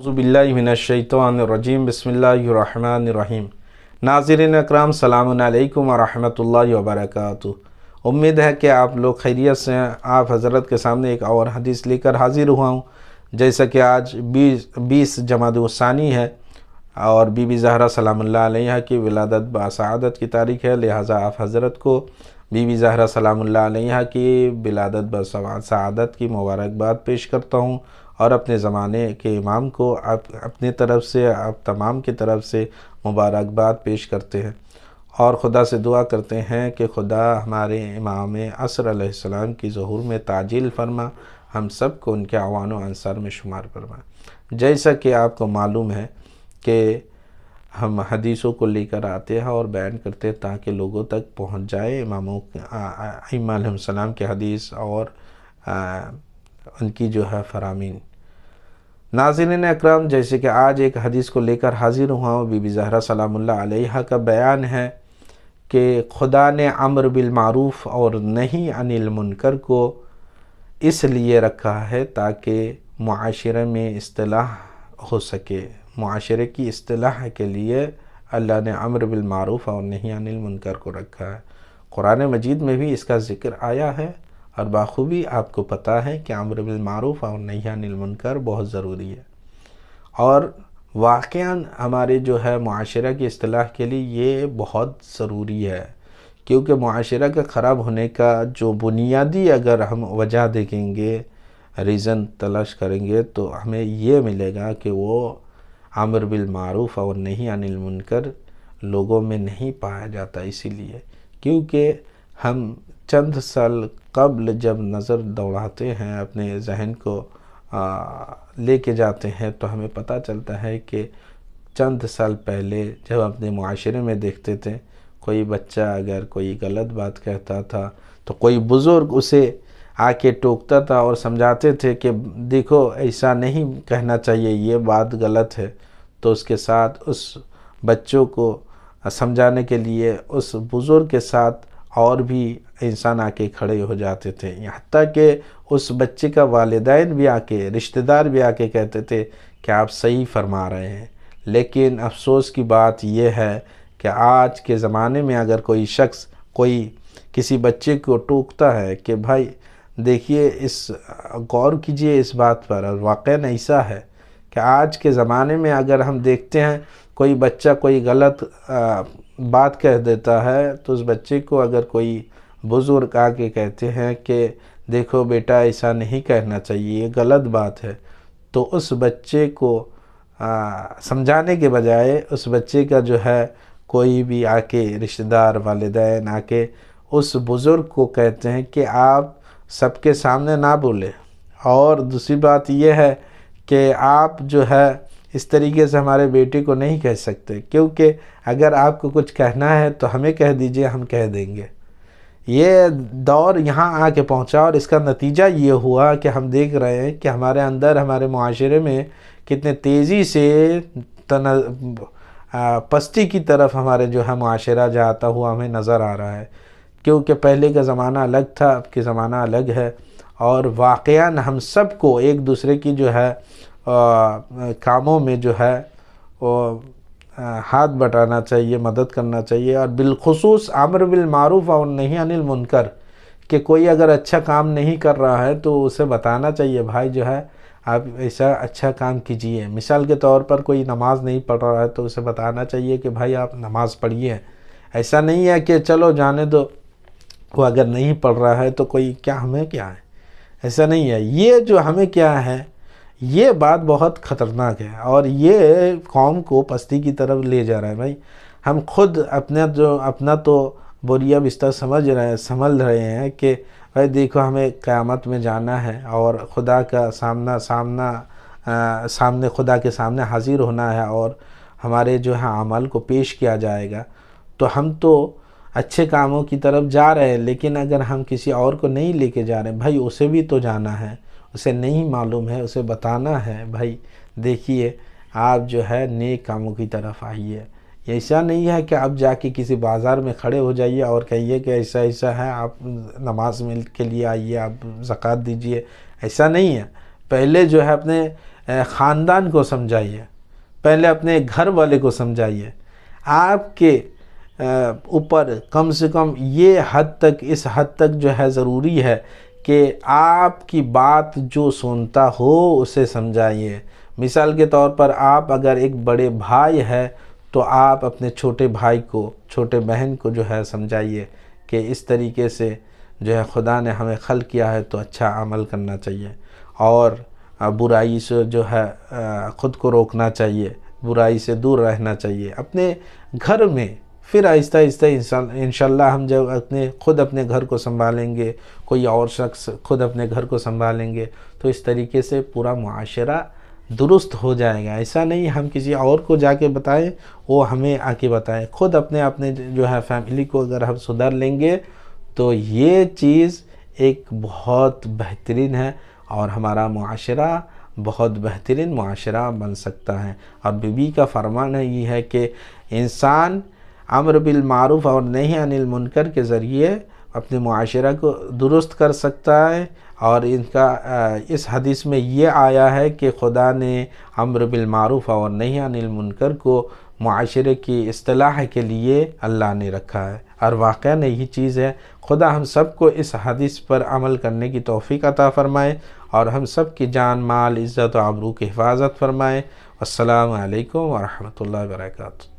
اعوذ باللہ من الشیطان الرجیم بسم اللہ الرحمن الرحیم۔ ناظرین اکرام، سلام علیکم ورحمۃ اللہ وبرکاتہ۔ امید ہے کہ آپ لوگ خیریت سے ہیں۔ آپ حضرت کے سامنے ایک اور حدیث لے کر حاضر ہوا ہوں۔ جیسا کہ آج 20 جمادی الثانی ہے اور بی بی زہرا سلام اللہ علیہا کی ولادت بسعادت کی تاریخ ہے، لہٰذا آپ حضرت کو بی بی زہرا سلام اللہ علیہا کی ولادت بسعادت کی مبارکباد پیش کرتا ہوں، اور اپنے زمانے کے امام کو اپنی طرف سے آپ تمام کی طرف سے مبارکباد پیش کرتے ہیں، اور خدا سے دعا کرتے ہیں کہ خدا ہمارے امام عصر علیہ السلام کی ظہور میں تعجیل فرما، ہم سب کو ان کے اعوان و انصار میں شمار فرما۔ جیسا کہ آپ کو معلوم ہے کہ ہم حدیثوں کو لے کر آتے ہیں اور بیان کرتے ہیں تاکہ لوگوں تک پہنچ جائے اماموں ائمہ علیہ السلام کے حدیث اور ان کی جو ہے فرامین۔ ناظرین اکرام، جیسے کہ آج ایک حدیث کو لے کر حاضر ہوا ہوں، بی بی زہرا سلام اللہ علیہا کا بیان ہے کہ خدا نے امر بالمعروف اور نہی عن المنکر کو اس لیے رکھا ہے تاکہ معاشرے میں اصلاح ہو سکے۔ معاشرے کی اصلاح کے لیے اللہ نے امر بالمعروف اور نہی عن المنکر کو رکھا ہے۔ قرآن مجید میں بھی اس کا ذکر آیا ہے، اور بخوبی آپ کو پتہ ہے کہ امر بالمعروف اور نہی عن المنکر بہت ضروری ہے، اور واقعاً ہمارے جو ہے معاشرہ کی اصلاح کے لیے یہ بہت ضروری ہے، کیونکہ معاشرہ کے خراب ہونے کا جو بنیادی اگر ہم وجہ دیکھیں گے، ریزن تلاش کریں گے، تو ہمیں یہ ملے گا کہ وہ امر بالمعروف اور نہی عن المنکر لوگوں میں نہیں پایا جاتا، اسی لیے کیونکہ ہم چند سال قبل جب نظر دوڑاتے ہیں، اپنے ذہن کو لے کے جاتے ہیں، تو ہمیں پتہ چلتا ہے کہ چند سال پہلے جب اپنے معاشرے میں دیکھتے تھے، کوئی بچہ اگر کوئی غلط بات کہتا تھا تو کوئی بزرگ اسے آ کے ٹوکتا تھا اور سمجھاتے تھے کہ دیکھو ایسا نہیں کہنا چاہیے، یہ بات غلط ہے، تو اس کے ساتھ اس بچوں کو سمجھانے کے لیے اس بزرگ کے ساتھ اور بھی انسان آ کے کھڑے ہو جاتے تھے، حتیٰ کہ اس بچے کا والدین بھی آ کے، رشتہ دار بھی آ کے کہتے تھے کہ آپ صحیح فرما رہے ہیں۔ لیکن افسوس کی بات یہ ہے کہ آج کے زمانے میں اگر کوئی شخص کسی بچے کو ٹوکتا ہے کہ بھائی دیکھیے، غور کیجئے اس بات پر، اور واقعاً ایسا ہے کہ آج کے زمانے میں اگر ہم دیکھتے ہیں کوئی بچہ کوئی غلط بات کہہ دیتا ہے، تو اس بچے کو اگر کوئی بزرگ آ کے کہتے ہیں کہ دیکھو بیٹا ایسا نہیں کہنا چاہیے، یہ غلط بات ہے، تو اس بچے کو سمجھانے کے بجائے اس بچے کا جو ہے کوئی بھی آ کے رشتہ دار، والدین آ کے اس بزرگ کو کہتے ہیں کہ آپ سب کے سامنے نہ بولے، اور دوسری بات یہ ہے کہ آپ جو ہے اس طریقے سے ہمارے بیٹے کو نہیں کہہ سکتے، کیونکہ اگر آپ کو کچھ کہنا ہے تو ہمیں کہہ دیجئے، ہم کہہ دیں گے۔ یہ دور یہاں آ کے پہنچا، اور اس کا نتیجہ یہ ہوا کہ ہم دیکھ رہے ہیں کہ ہمارے اندر، ہمارے معاشرے میں کتنے تیزی سے پستی کی طرف ہمارے جو ہے معاشرہ جاتا ہوا ہمیں نظر آ رہا ہے، کیونکہ پہلے کا زمانہ الگ تھا، اب کے زمانہ الگ ہے، اور واقعاً ہم سب کو ایک دوسرے کی جو ہے کاموں میں جو ہے وہ ہاتھ بٹانا چاہیے، مدد کرنا چاہیے، اور بالخصوص امر بالمعروف اور نہی عن المنکر، کہ کوئی اگر اچھا کام نہیں کر رہا ہے تو اسے بتانا چاہیے بھائی جو ہے آپ ایسا اچھا کام کیجئے۔ مثال کے طور پر کوئی نماز نہیں پڑھ رہا ہے تو اسے بتانا چاہیے کہ بھائی آپ نماز پڑھیے۔ ایسا نہیں ہے کہ چلو جانے دو، وہ اگر نہیں پڑھ رہا ہے تو کوئی کیا، ہمیں کیا ہے، ایسا نہیں ہے۔ یہ جو ہمیں کیا ہے، یہ بات بہت خطرناک ہے، اور یہ قوم کو پستی کی طرف لے جا رہا ہے۔ بھائی ہم خود اپنا تو بوریا بستر سمجھ رہے ہیں کہ بھائی دیکھو ہمیں قیامت میں جانا ہے، اور خدا کا سامنے خدا کے سامنے حاضر ہونا ہے، اور ہمارے جو ہے عمل کو پیش کیا جائے گا، تو ہم تو اچھے کاموں کی طرف جا رہے ہیں، لیکن اگر ہم کسی اور کو نہیں لے کے جا رہے ہیں، بھائی اسے بھی تو جانا ہے، اسے نہیں معلوم ہے، اسے بتانا ہے بھائی دیکھیے آپ جو ہے نیک کاموں کی طرف آئیے۔ ایسا نہیں ہے کہ آپ جا کے کسی بازار میں کھڑے ہو جائیے اور کہیے کہ ایسا ایسا ہے، آپ نماز کے لیے آئیے، آپ زکوٰۃ دیجئے، ایسا نہیں ہے۔ پہلے جو ہے اپنے خاندان کو سمجھائیے، پہلے اپنے گھر والے کو سمجھائیے. آپ کے اوپر کم سے کم یہ حد تک، اس حد تک جو ہے ضروری ہے کہ آپ کی بات جو سنتا ہو اسے سمجھائیے. مثال کے طور پر آپ اگر ایک بڑے بھائی ہے تو آپ اپنے چھوٹے بھائی کو، چھوٹے بہن کو جو ہے سمجھائیے کہ اس طریقے سے جو ہے خدا نے ہمیں خلق کیا ہے تو اچھا عمل کرنا چاہیے، اور برائی سے جو ہے خود کو روکنا چاہیے، برائی سے دور رہنا چاہیے اپنے گھر میں. پھر آہستہ آہستہ انشاءاللہ ہم جب خود اپنے گھر کو سنبھالیں گے، کوئی اور شخص خود اپنے گھر کو سنبھالیں گے، تو اس طریقے سے پورا معاشرہ درست ہو جائے گا. ایسا نہیں ہم کسی اور کو جا کے بتائیں، وہ ہمیں آ کے بتائیں. خود اپنے جو ہے فیملی کو اگر ہم سدھر لیں گے تو یہ چیز ایک بہت بہترین ہے، اور ہمارا معاشرہ بہت بہترین معاشرہ بن سکتا ہے. اور بی کا فرمان یہ ہے کہ انسان امر بالمعروف اور نہی عن المنکر کے ذریعے اپنے معاشرہ کو درست کر سکتا ہے. اور اس حدیث میں یہ آیا ہے کہ خدا نے امر بالمعروف اور نہی عن المنکر کو معاشرے کی اصلاح کے لیے اللہ نے رکھا ہے، اور واقعہ یہی چیز ہے. خدا ہم سب کو اس حدیث پر عمل کرنے کی توفیق عطا فرمائے، اور ہم سب کی جان، مال، عزت و آبرو کی حفاظت فرمائے. السلام علیکم ورحمۃ اللہ وبرکاتہ.